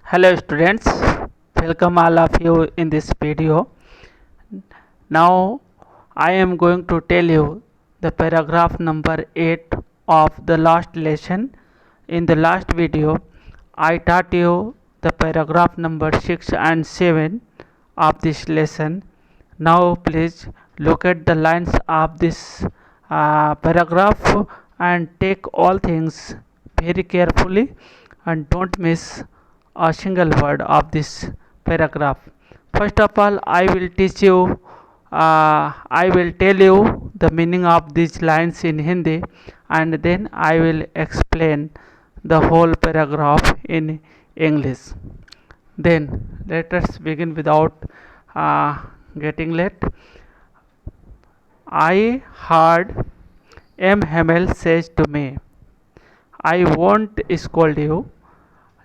Hello students, welcome all of you in this video. Now I am going to tell you the paragraph number 8 of the last lesson. In the last video I taught you the paragraph number 6 and 7 of this lesson. Now please look at the lines of this paragraph and take all things very carefully and don't miss a single word of this paragraph. First of all, I will tell you the meaning of these lines in Hindi, and then I will explain the whole paragraph in English. Then let us begin without getting late. I heard M. Hamel says to me, I won't scold you,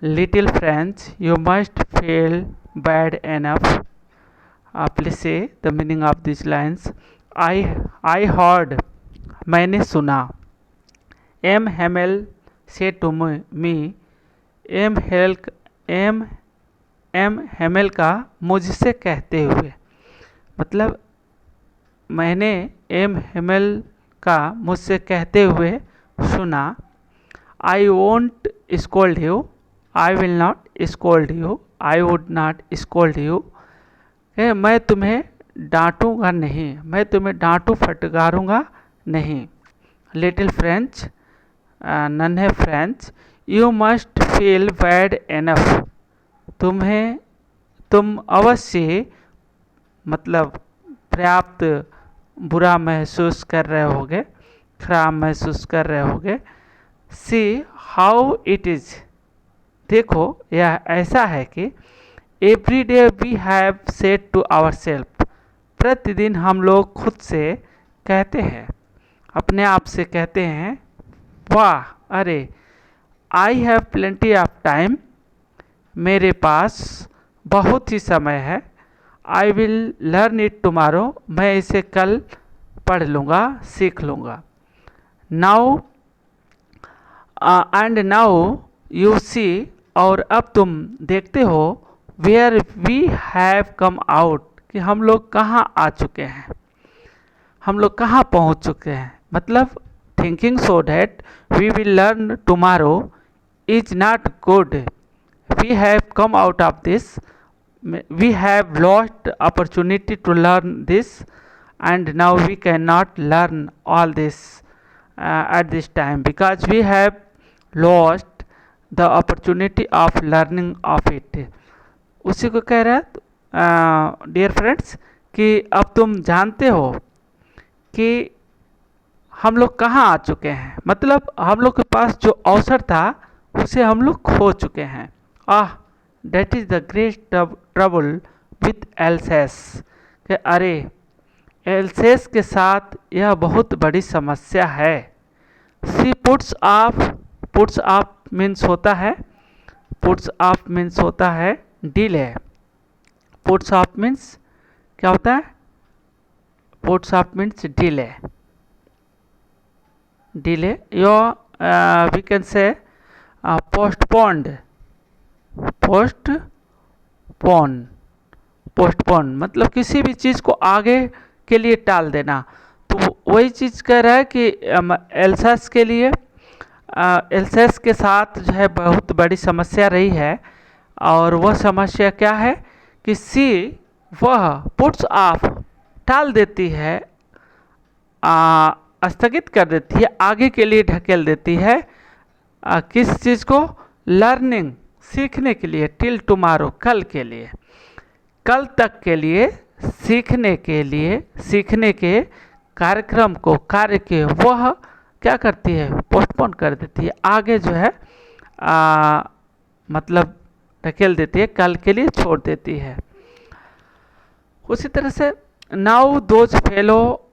little French, you must feel bad enough. Please say the meaning of these lines. I heard, मैंने सुना. M. Hamel said to me, M. Hamel का मुझसे कहते हुए, मतलब मैंने M. Hamel का मुझसे कहते हुए सुना. I won't scold you, I will not scold you, I would not scold you. मैं तुम्हें डांटूंगा नहीं, मैं तुम्हें डांटू फटकारूंगा नहीं. लिटिल फ्रेंच, नन्हे French, you must feel bad enough, तुम अवश्य मतलब पर्याप्त बुरा महसूस कर रहे होगे, खराब महसूस कर रहे होगे. सी हाउ इट इज़, देखो यह ऐसा है कि every day we have said to our self, प्रतिदिन हम लोग खुद से कहते हैं, अपने आप से कहते हैं, वाह अरे, I have plenty of time, मेरे पास बहुत ही समय है. I will learn it tomorrow, मैं इसे कल पढ़ लूँगा, सीख लूँगा. Now and now you see, और अब तुम देखते हो, where we have come out, कि हम लोग कहाँ आ चुके हैं, हम लोग कहाँ पहुँच चुके हैं. मतलब thinking so that we will learn tomorrow is not good. We have come out of this, we have lost opportunity to learn this, and now we can not learn all this at this time because we have lost the opportunity of learning of it. उसी को कह रहा है dear friends कि अब तुम जानते हो कि हम लोग कहाँ आ चुके हैं, मतलब हम लोग के पास जो अवसर था उसे हम लोग खो चुके हैं. That is the great trouble with else's, कि अरे एल्सेस के साथ यह बहुत बड़ी समस्या है. सी पुट्स ऑफ मीन्स होता है, पुट्स ऑफ मीन्स होता है डिले. पुट्स ऑफ मीन्स क्या होता है, puts off means delay. Delay you we can say postponed, postpone मतलब किसी भी चीज़ को आगे के लिए टाल देना. तो वही चीज़ कह रहा है कि एल्सास के लिए एल्सेस के साथ जो है बहुत बड़ी समस्या रही है. और वह समस्या क्या है कि सी वह पुट्स ऑफ टाल देती है, स्थगित कर देती है, आगे के लिए ढकेल देती है. किस चीज़ को, लर्निंग सीखने के लिए, टिल टुमारो कल के लिए, कल तक के लिए, सीखने के लिए, सीखने के कार्यक्रम को, कार्य के वह क्या करती है, पोस्टपोन कर देती है, आगे जो है मतलब ढकेल देती है, कल के लिए छोड़ देती है. उसी तरह से now those fellow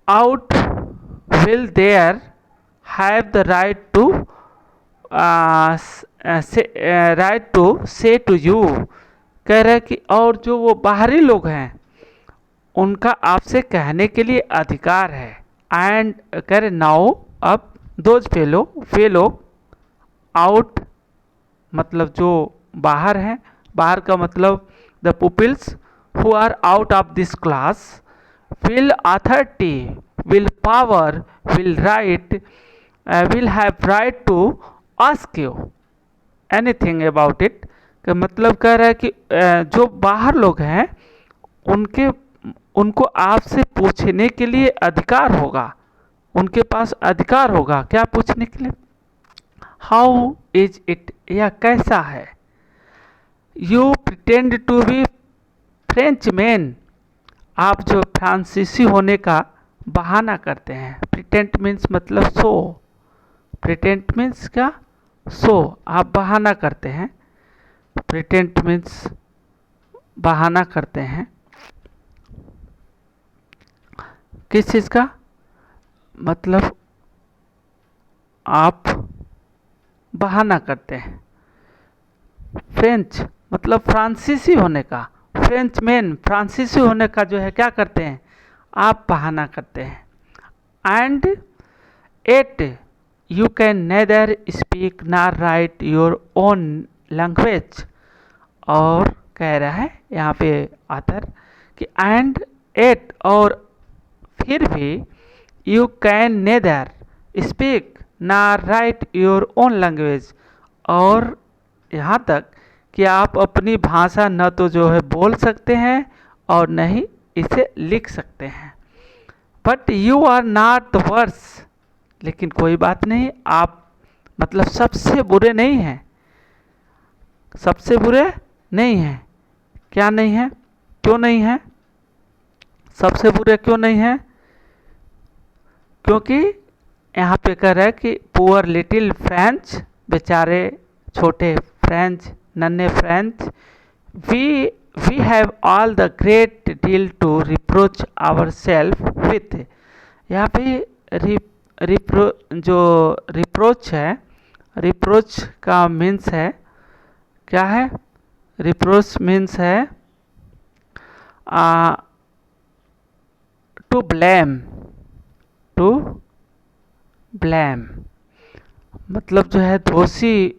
out will there have the right to say to you, कह रहे कि और जो वो बाहरी लोग हैं उनका आपसे कहने के लिए अधिकार है. एंड कह रहे नाउ, अब दोज फेलो, वे लोग, आउट मतलब जो बाहर हैं, बाहर का मतलब the pupils who are out of this class will authority, will power, will right, will have right to ask you anything about it। का मतलब कह रहा है कि जो बाहर लोग हैं उनके उनको आपसे पूछने के लिए अधिकार होगा, उनके पास अधिकार होगा क्या पूछने के लिए? हाउ इज इट, यह कैसा है? You pretend to be French man, आप जो फ्रांसीसी होने का बहाना करते हैं। प्रिटेंट मीन्स मतलब सो, प्रिटेंट मीन्स क्या? सो, आप बहाना करते हैं। प्रिटेंट मीन्स बहाना करते हैं किस चीज़ का? मतलब आप बहाना करते हैं। फ्रेंच मतलब फ्रांसीसी होने का, फ्रेंच मैन फ्रांसीसी होने का जो है क्या करते हैं? आप बहाना करते हैं। And yet you can neither speak nor write your own language, और कह रहा है यहाँ पे आथर कि एंड एट, और फिर भी you can neither speak nor write your own language, और यहाँ तक कि आप अपनी भाषा न तो जो है बोल सकते हैं और न ही इसे लिख सकते हैं। But you are not the worse, लेकिन कोई बात नहीं, आप मतलब सबसे बुरे नहीं हैं, सबसे बुरे नहीं हैं। क्या नहीं है? क्यों नहीं है? सबसे बुरे क्यों नहीं है? क्योंकि यहाँ पे कह रहा है कि पुअर लिटिल फ्रेंच, बेचारे छोटे फ्रेंच, नन्हे French, we have all the great deal to reproach our self with. यहाँ पे जो रिप्रोच है, रिप्रोच का मीन्स है क्या है? रिप्रोच मीन्स है टू ब्लेम, टू ब्लेम मतलब जो है दोषी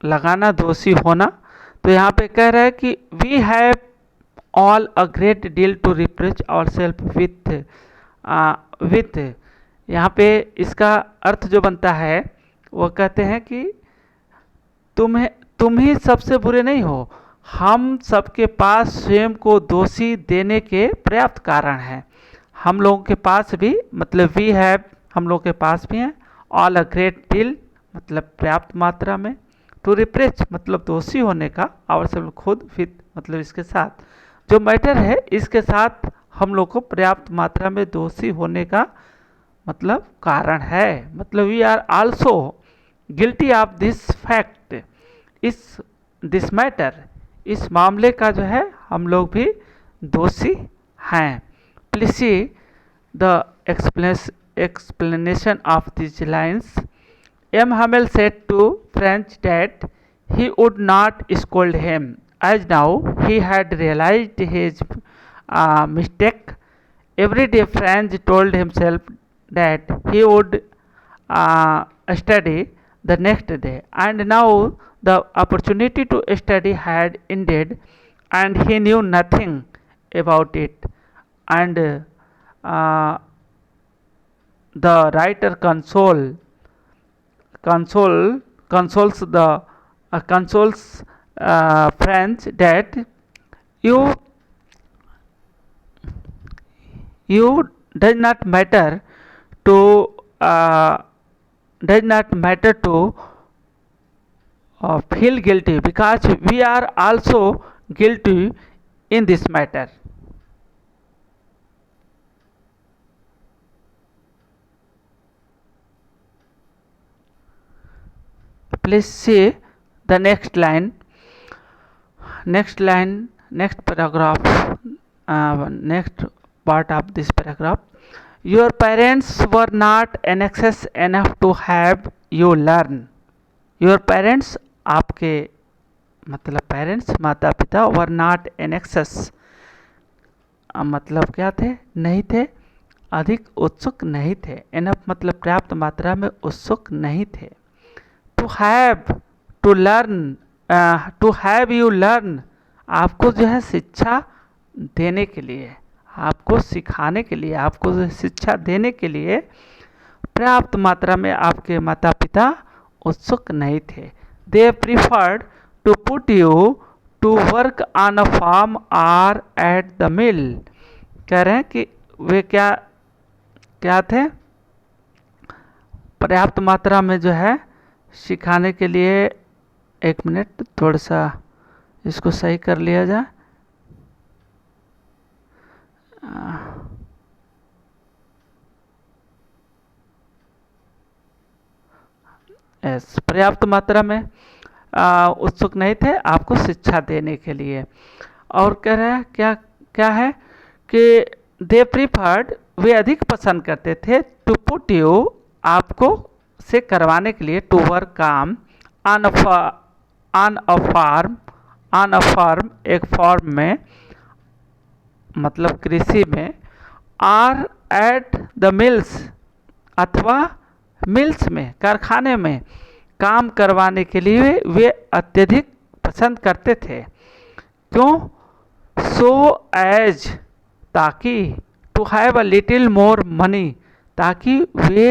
लगाना, दोषी होना। तो यहाँ पे कह रहा है कि we have all a great deal to reproach our self with, with यहाँ पे इसका अर्थ जो बनता है वो कहते हैं कि तुम ही सबसे बुरे नहीं हो, हम सबके पास स्वयं को दोषी देने के पर्याप्त कारण हैं। हम लोगों के पास भी मतलब वी हैव, हम लोगों के पास भी हैं, ऑल अ ग्रेट डील मतलब पर्याप्त मात्रा में, टू रिप्रेच मतलब दोषी होने का, आवर सेल्फ खुद, विथ मतलब इसके साथ, जो मैटर है इसके साथ हम लोग को पर्याप्त मात्रा में दोषी होने का मतलब कारण है। मतलब we are also guilty of this fact, इस दिस मैटर, इस मामले का जो है हम लोग भी दोषी हैं। Please see the explanation of these lines. M. Hamel said to French that he would not scold him, as now he had realized his mistake. Every day French told himself that he would study the next day, and now the opportunity to study had ended, and he knew nothing about it. And the writer consoles French that you does not matter to feel guilty, because we are also guilty in this matter. Please see the next line, next paragraph, next part of this paragraph. Your parents were not anxious enough to have you learn. Your parents, आपके मतलब parents, माता पिता, were not एनेक्सस मतलब क्या थे? नहीं थे, अधिक उत्सुक नहीं थे। एनफ मतलब पर्याप्त मात्रा में उत्सुक नहीं थे। To have, to learn to have you learn, आपको जो है शिक्षा देने के लिए, आपको सिखाने के लिए, आपको शिक्षा देने के लिए पर्याप्त मात्रा में आपके माता पिता उत्सुक नहीं थे। They preferred to put you to work on a farm or at the mill. कह रहे हैं कि वे क्या क्या थे, पर्याप्त मात्रा में जो है सिखाने के लिए। एक मिनट, थोड़ा सा इसको सही कर लिया जाए। पर्याप्त मात्रा में उत्सुक नहीं थे आपको शिक्षा देने के लिए। और कह रहे हैं क्या क्या है कि दे प्रीफर्ड, वे अधिक पसंद करते थे, टू पुट यू, आपको से करवाने के लिए, टू वर्क काम, ऑन अ फार्म एक फार्म में, मतलब कृषि में, आर एट द मिल्स, अथवा मिल्स में, कारखाने में काम करवाने के लिए वे अत्यधिक पसंद करते थे। क्यों? सो एज, ताकि, to have a little more money, ताकि वे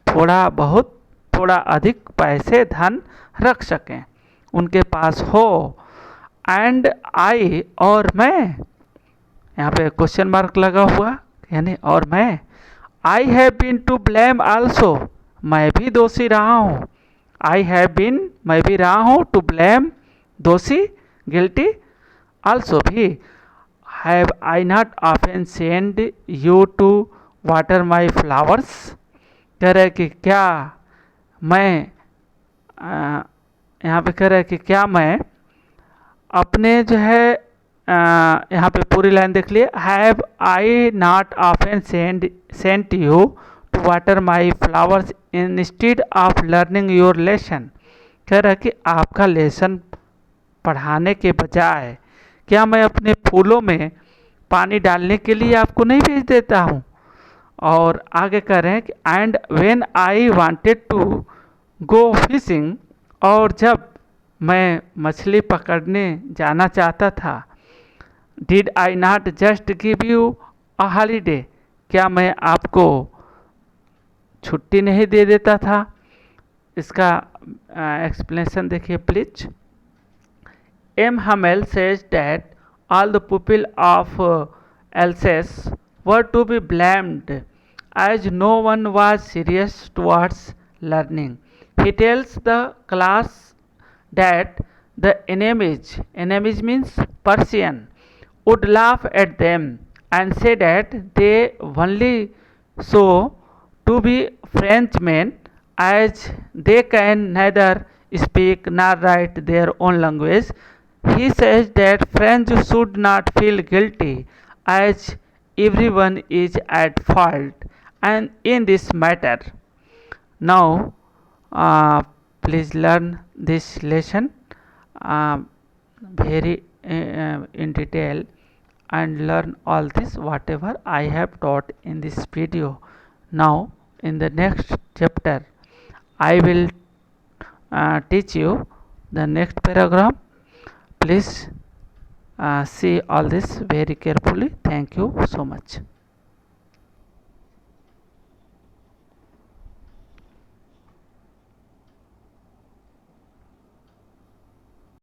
थोड़ा अधिक पैसे धन रख सकें, उनके पास हो। एंड आई, और मैं, यहाँ पे क्वेश्चन मार्क लगा हुआ, यानी और मैं, I have been to blame also, मैं भी दोषी रहा हूँ। आई हैव बीन, मैं भी रहा हूँ, टू ब्लेम, दोषी, गिल्टी, आल्सो भी। Have I not often send you to water my flowers, कह रहे कि क्या मैं, यहाँ पे कह रहे कि क्या मैं अपने जो है, यहाँ पे पूरी लाइन देख लिए, have I not often sent you to water my flowers instead of learning your lesson, कह रहा कि आपका लेसन पढ़ाने के बजाय क्या मैं अपने फूलों में पानी डालने के लिए आपको नहीं भेज देता हूँ। और आगे कह रहे हैं कि and when I wanted to go fishing, और जब मैं मछली पकड़ने जाना चाहता था, did I not just give you a holiday, क्या मैं आपको छुट्टी नहीं दे देता था। इसका एक्सप्लेनेशन देखिए please. M Hamel says that all the people of Alsace were to be blamed as no one was serious towards learning. He tells the class that the enemies means Persian, would laugh at them and say that they only so to be Frenchmen, as they can neither speak nor write their own language. He says that French should not feel guilty, as everyone is at fault and in this matter. Now please learn this lesson very in detail, and learn all this whatever I have taught in this video. Now in the next chapter I will teach you the next paragraph. Please see all this very carefully. Thank you so much.